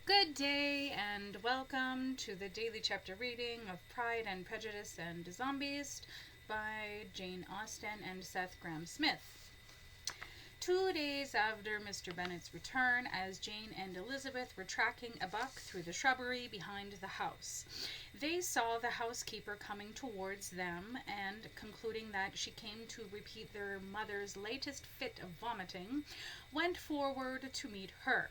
Good day and welcome to the daily chapter reading of Pride and Prejudice and Zombies by Jane Austen and Seth Grahame-Smith. 2 days after Mr. Bennet's return, as Jane and Elizabeth were tracking a buck through the shrubbery behind the house, they saw the housekeeper coming towards them and, concluding that she came to repeat their mother's latest fit of vomiting, went forward to meet her.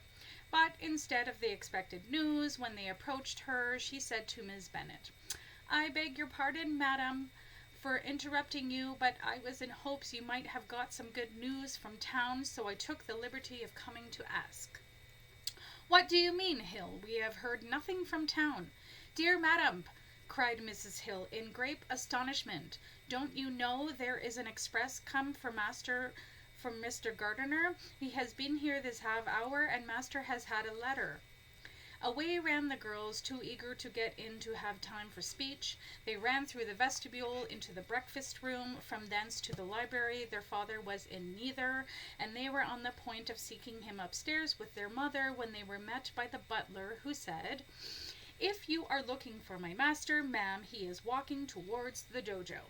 But instead of the expected news, when they approached her, she said to Miss Bennet, "I beg your pardon, madam, for interrupting you, but I was in hopes you might have got some good news from town, so I took the liberty of coming to ask." "What do you mean, Hill? We have heard nothing from town." "Dear madam," cried Mrs. Hill, in great astonishment, "don't you know there is an express come from Mr. Gardiner? He has been here this half hour, and master has had a letter." Away ran the girls, too eager to get in to have time for speech. They ran through the vestibule into the breakfast room, from thence to the library. Their father was in neither, and they were on the point of seeking him upstairs with their mother, when they were met by the butler, who said, "If you are looking for my master, ma'am, he is walking towards the dojo."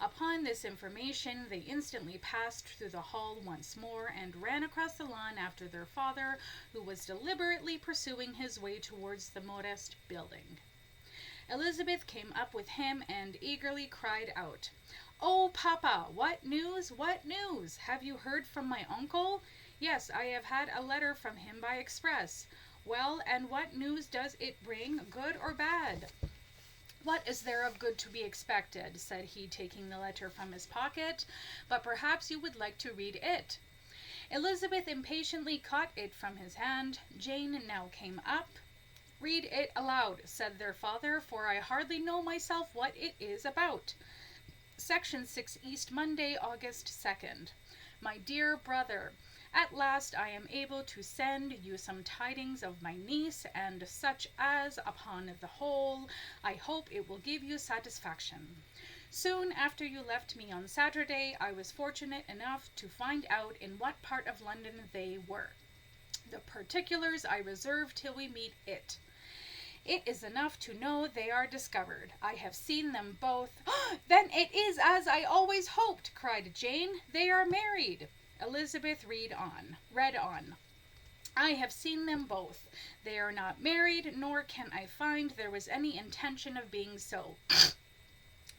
Upon this information, they instantly passed through the hall once more, and ran across the lawn after their father, who was deliberately pursuing his way towards the modest building. Elizabeth came up with him and eagerly cried out, "Oh, papa, what news, what news? Have you heard from my uncle?" "Yes, I have had a letter from him by express." "Well, and what news does it bring, good or bad?" "What is there of good to be expected?" said he, taking the letter from his pocket. "But perhaps you would like to read it." Elizabeth impatiently caught it from his hand. Jane now came up. "Read it aloud," said their father, "for I hardly know myself what it is about." Section 6 East, Monday, August 2nd. "My dear brother, at last I am able to send you some tidings of my niece, and such as, upon the whole, I hope it will give you satisfaction. Soon after you left me on Saturday, I was fortunate enough to find out in what part of London they were. The particulars I reserve till we meet it. It is enough to know they are discovered. I have seen them both." "Then it is as I always hoped," cried Jane. "They are married." Elizabeth read on. "I have seen them both. They are not married, nor can I find there was any intention of being so.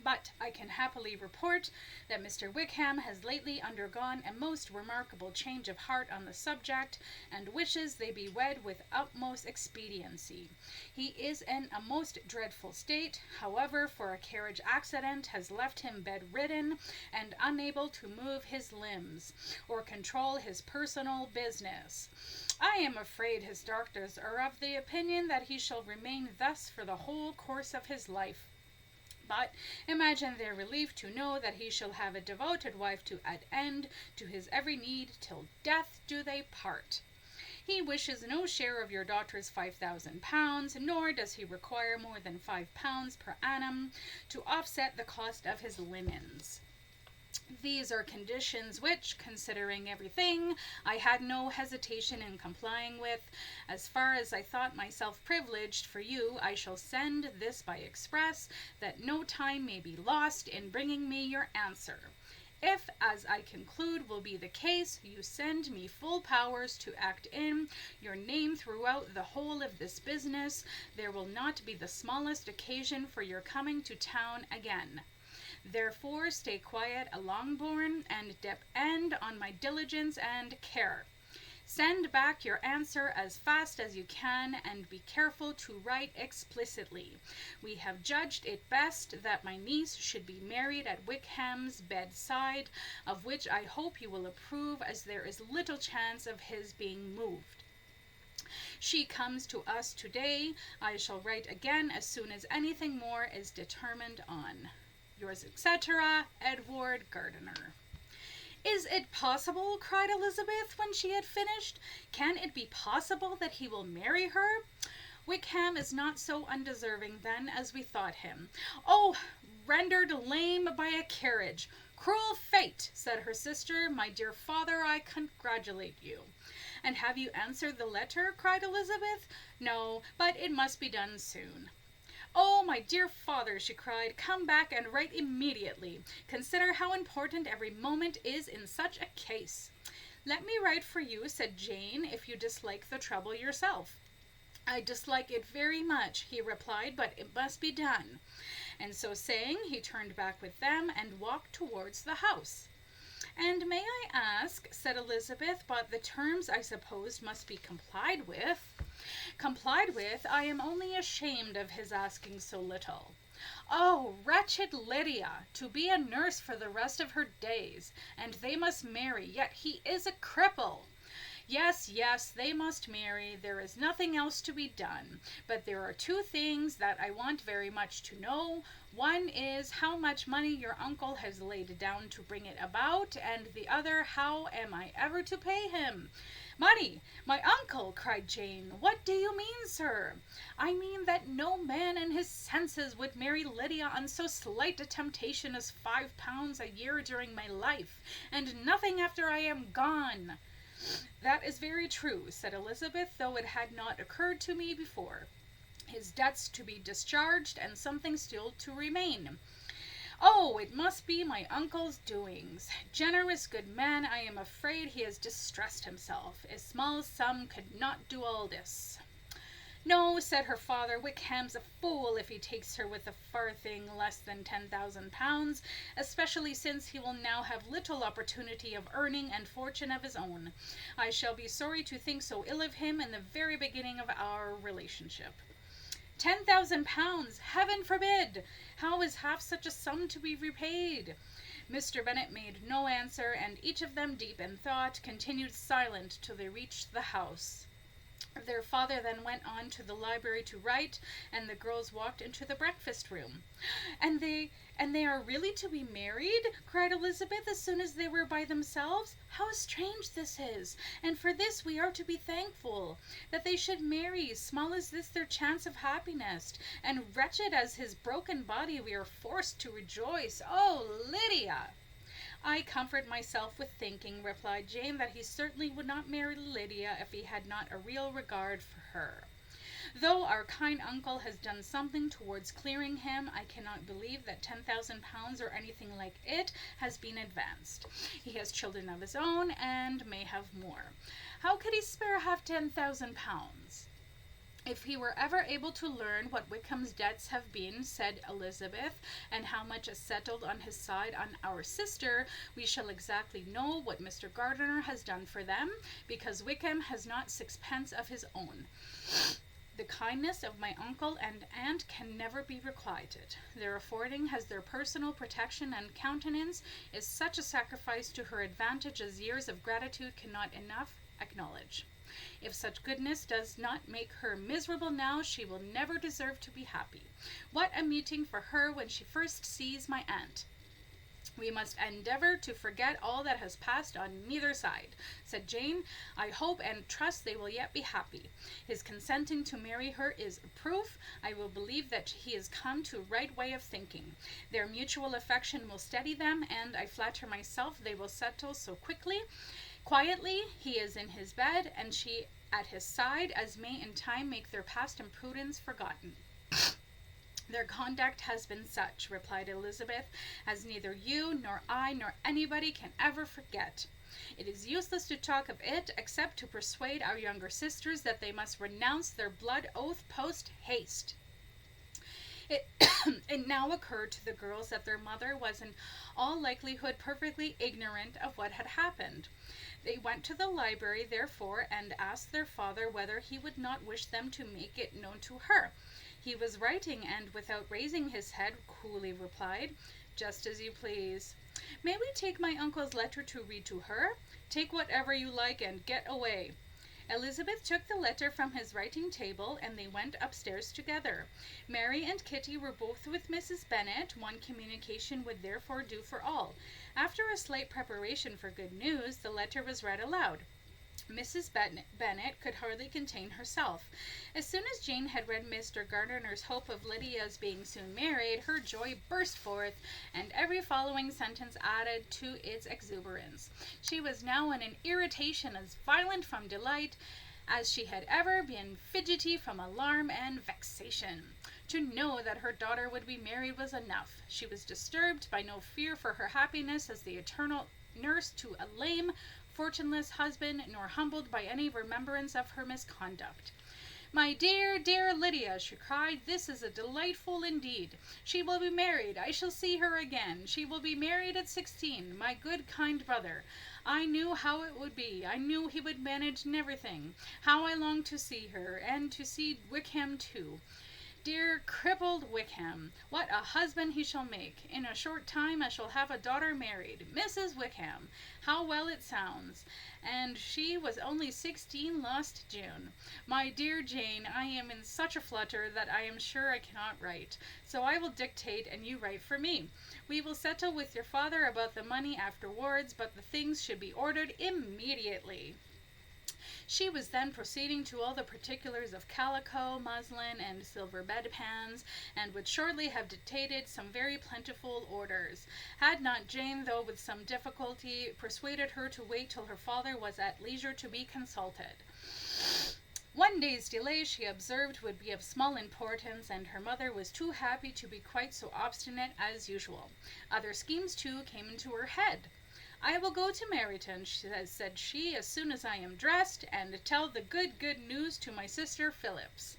But I can happily report that Mr. Wickham has lately undergone a most remarkable change of heart on the subject, and wishes they be wed with utmost expediency. He is in a most dreadful state, however, for a carriage accident has left him bedridden, and unable to move his limbs, or control his personal business. I am afraid his doctors are of the opinion that he shall remain thus for the whole course of his life. But imagine their relief to know that he shall have a devoted wife to attend to his every need till death do they part. He wishes no share of your daughter's £5,000, nor does he require more than £5 per annum to offset the cost of his linens. These are conditions which, considering everything, I had no hesitation in complying with. As far as I thought myself privileged for you, I shall send this by express, that no time may be lost in bringing me your answer. If, as I conclude will be the case, you send me full powers to act in your name throughout the whole of this business, there will not be the smallest occasion for your coming to town again. Therefore stay quiet a Longbourn, and depend on my diligence and care. Send back your answer as fast as you can, and be careful to write explicitly. We have judged it best that my niece should be married at Wickham's bedside, of which I hope you will approve, as there is little chance of his being moved. She comes to us today. I shall write again as soon as anything more is determined on. Yours, etc., Edward Gardiner. "Is it possible?" cried Elizabeth, when she had finished. "Can it be possible that he will marry her? Wickham is not so undeserving, then, as we thought him. Oh, rendered lame by a carriage! Cruel fate!" said her sister. "My dear father, I congratulate you." "And have you answered the letter?" cried Elizabeth. "No, but it must be done soon." "Oh, my dear father," she cried, "come back and write immediately. Consider how important every moment is in such a case." "Let me write for you," said Jane, "if you dislike the trouble yourself." "I dislike it very much," he replied, "but it must be done." And so saying, he turned back with them and walked towards the house. "And may I ask," said Elizabeth, "but the terms, I suppose, must be complied with?" "Complied with? I am only ashamed of his asking so little." "Oh, wretched Lydia! To be a nurse for the rest of her days, and they must marry, yet he is a cripple." "Yes, yes, they must marry. There is nothing else to be done. But there are two things that I want very much to know. One is how much money your uncle has laid down to bring it about, and the other, how am I ever to pay him?" "Money! My uncle!" cried Jane. "What do you mean, sir?" "I mean that no man in his senses would marry Lydia on so slight a temptation as £5 a year during my life, and nothing after I am gone." "That is very true," said Elizabeth, "though it had not occurred to me before. His debts to be discharged, and something still to remain. Oh, it must be my uncle's doings. Generous good man, I am afraid he has distressed himself. A small sum could not do all this." "No," said her father, "Wickham's a fool if he takes her with a farthing less than £10,000, especially since he will now have little opportunity of earning and fortune of his own. I shall be sorry to think so ill of him in the very beginning of our relationship." £10,000! Heaven forbid! How is half such a sum to be repaid? Mr. Bennet made no answer, and each of them, deep in thought, continued silent till they reached the house. Their father then went on to the library to write, and the girls walked into the breakfast room. And they are really to be married?" cried Elizabeth as soon as they were by themselves. "How strange this is! And for this we are to be thankful. That they should marry, small as this their chance of happiness, and wretched as his broken body, we are forced to rejoice. Oh, Lydia!" "I comfort myself with thinking," replied Jane, "that he certainly would not marry Lydia if he had not a real regard for her. Though our kind uncle has done something towards clearing him, I cannot believe that £10,000 or anything like it has been advanced. He has children of his own, and may have more. How could he spare half £10,000? If he were ever able to learn what Wickham's debts have been," said Elizabeth, "and how much is settled on his side on our sister, we shall exactly know what Mr. Gardiner has done for them, because Wickham has not sixpence of his own. The kindness of my uncle and aunt can never be requited. Their affording has their personal protection and countenance is such a sacrifice to her advantage as years of gratitude cannot enough acknowledge. If such goodness does not make her miserable now, she will never deserve to be happy. What a meeting for her when she first sees my aunt! We must endeavour to forget all that has passed on neither side," said Jane. "I hope and trust they will yet be happy. His consenting to marry her is a proof, I will believe, that he is come to a right way of thinking. Their mutual affection will steady them, and I flatter myself they will settle so quietly he is in his bed, and she at his side, as may in time make their past imprudence forgotten." "Their conduct has been such," replied Elizabeth, "as neither you, nor I, nor anybody can ever forget. It is useless to talk of it, except to persuade our younger sisters that they must renounce their blood oath post haste." It now occurred to the girls that their mother was in all likelihood perfectly ignorant of what had happened. They went to the library, therefore, and asked their father whether he would not wish them to make it known to her. He was writing, and, without raising his head, coolly replied, "Just as you please." "May we take my uncle's letter to read to her?" "Take whatever you like, and get away." Elizabeth took the letter from his writing table, and they went upstairs together. Mary and Kitty were both with Mrs. Bennet. One communication would therefore do for all. After a slight preparation for good news, the letter was read aloud. Mrs. Bennet could hardly contain herself. As soon as Jane had read Mr. Gardiner's hope of Lydia's being soon married, her joy burst forth, and every following sentence added to its exuberance. She was now in an irritation as violent from delight as she had ever been fidgety from alarm and vexation. To know that her daughter would be married was enough. She was disturbed by no fear for her happiness as the eternal nurse to a lame, fortuneless husband, nor humbled by any remembrance of her misconduct. "My dear, dear Lydia," she cried, "this is delightful indeed. She will be married. I shall see her again. She will be married at 16. My good, kind brother. I knew how it would be. I knew he would manage in everything. How I long to see her, and to see Wickham too. Dear crippled Wickham, what a husband he shall make. In a short time I shall have a daughter married. Mrs. Wickham. How well it sounds. And she was only 16 last June. My dear Jane, I am in such a flutter that I am sure I cannot write. So I will dictate and you write for me. We will settle with your father about the money afterwards, but the things should be ordered immediately." She was then proceeding to all the particulars of calico, muslin, and silver bedpans, and would shortly have dictated some very plentiful orders, had not Jane, though with some difficulty, persuaded her to wait till her father was at leisure to be consulted. One day's delay, she observed, would be of small importance, and her mother was too happy to be quite so obstinate as usual. Other schemes, too, came into her head. "I will go to Meryton," said she, "as soon as I am dressed, and tell the good news to my sister Phillips.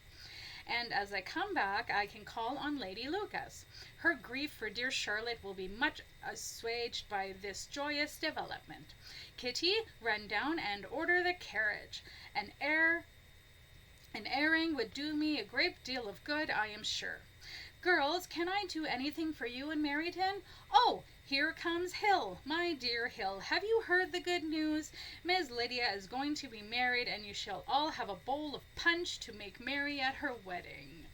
And as I come back, I can call on Lady Lucas. Her grief for dear Charlotte will be much assuaged by this joyous development. Kitty, run down and order the carriage. An airing would do me a great deal of good, I am sure. Girls, can I do anything for you in Meryton? Oh, here comes Hill. My dear Hill, have you heard the good news? Miss Lydia is going to be married, and you shall all have a bowl of punch to make merry at her wedding."